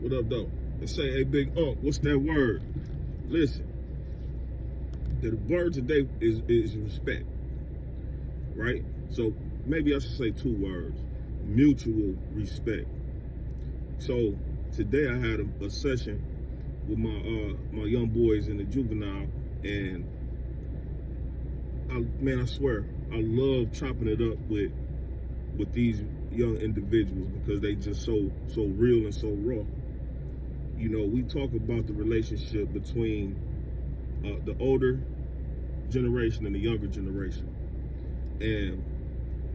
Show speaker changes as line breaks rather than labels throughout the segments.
What up, though? And say, hey, big Unc, what's that word? Listen, the word today is respect, right? So maybe I should say two words: mutual respect. So today I had a session with my young boys in the juvenile, and I swear I love chopping it up with these young individuals because they just so real and so raw. You know, we talk about the relationship between the older generation and the younger generation, and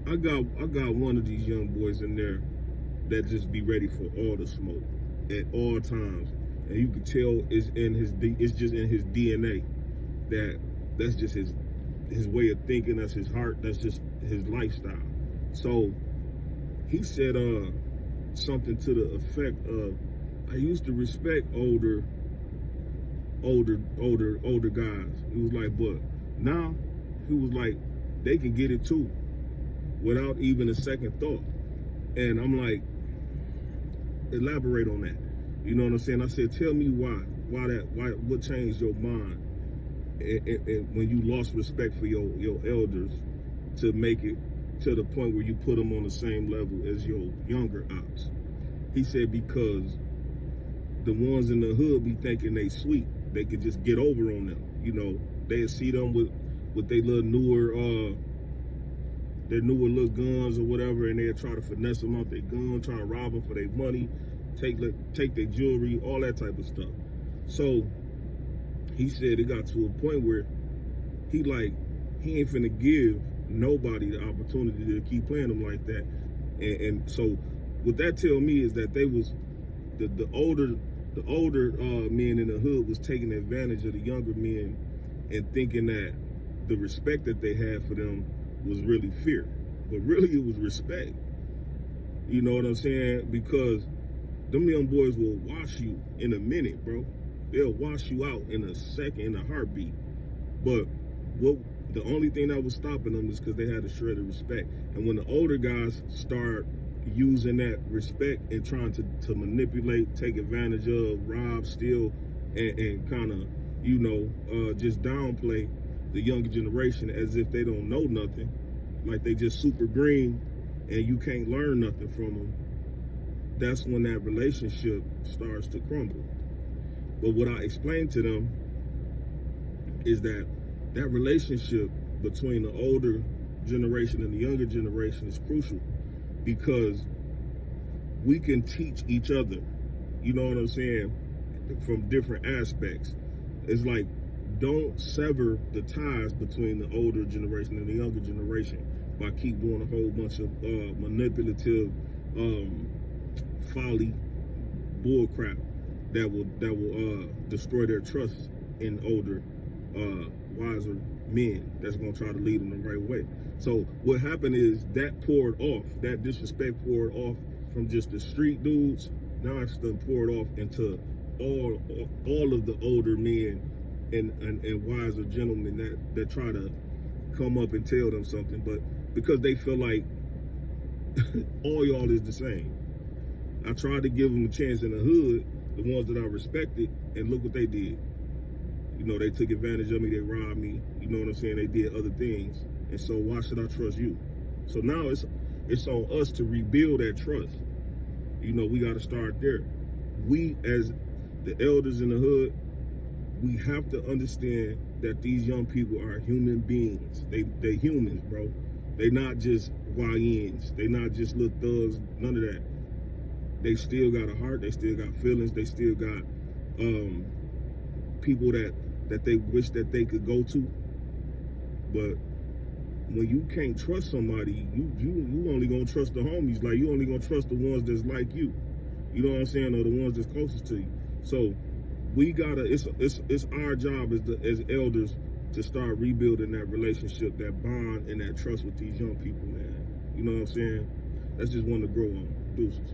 I got one of these young boys in there that just be ready for all the smoke at all times, and you can tell it's just in his DNA that's just his way of thinking, that's his heart, that's just his lifestyle. So he said something to the effect of, I used to respect older guys. He was like, but now he was like, they can get it too without even a second thought. And I'm like, elaborate on that. You know what I'm saying? I said, tell me why what changed your mind and when you lost respect for your elders to make it to the point where you put them on the same level as your younger ops. He said, because the ones in the hood be thinking they sweet. They could just get over on them. You know, they see them with their little newer little guns or whatever, and they'll try to finesse them out their gun, try to rob them for their money, take their jewelry, all that type of stuff. So he said it got to a point where he ain't finna give nobody the opportunity to keep playing them like that. And so what that tell me is that they was the older men in the hood was taking advantage of the younger men and thinking that the respect that they had for them was really fear, but really it was respect. You know what I'm saying? Because them young boys will wash you in a minute, bro. They'll wash you out in a second, in a heartbeat. But the only thing that was stopping them is because they had a shred of respect. And when the older guys start using that respect and trying to manipulate, take advantage of, rob, steal, and kind of, you know, just downplay the younger generation as if they don't know nothing, like they just super green and you can't learn nothing from them, that's when that relationship starts to crumble. But what I explained to them is that relationship between the older generation and the younger generation is crucial, because we can teach each other, you know what I'm saying, from different aspects. It's like, don't sever the ties between the older generation and the younger generation by keep doing a whole bunch of manipulative, folly, bull crap that will destroy their trust in older, wiser men that's gonna try to lead them the right way. So what happened is that poured off, that disrespect poured off from just the street dudes. Now it's done poured off into all of the older men and wiser gentlemen that try to come up and tell them something, but because they feel like all y'all is the same. I tried to give them a chance in the hood, the ones that I respected, and look what they did. You know, they took advantage of me, they robbed me, you know what I'm saying, they did other things. And so why should I trust you? So now it's on us to rebuild that trust. You know, we gotta start there. We as the elders in the hood, we have to understand that these young people are human beings. They humans, bro. They not just YNs. They not just little thugs, none of that. They still got a heart, they still got feelings, they still got people that they wish that they could go to. But when you can't trust somebody, you only gonna trust the homies. Like, you only gonna trust the ones that's like you. You know what I'm saying? Or the ones that's closest to you. So we gotta, it's our job as elders to start rebuilding that relationship, that bond, and that trust with these young people, man. You know what I'm saying? That's just one to grow on. Deuces.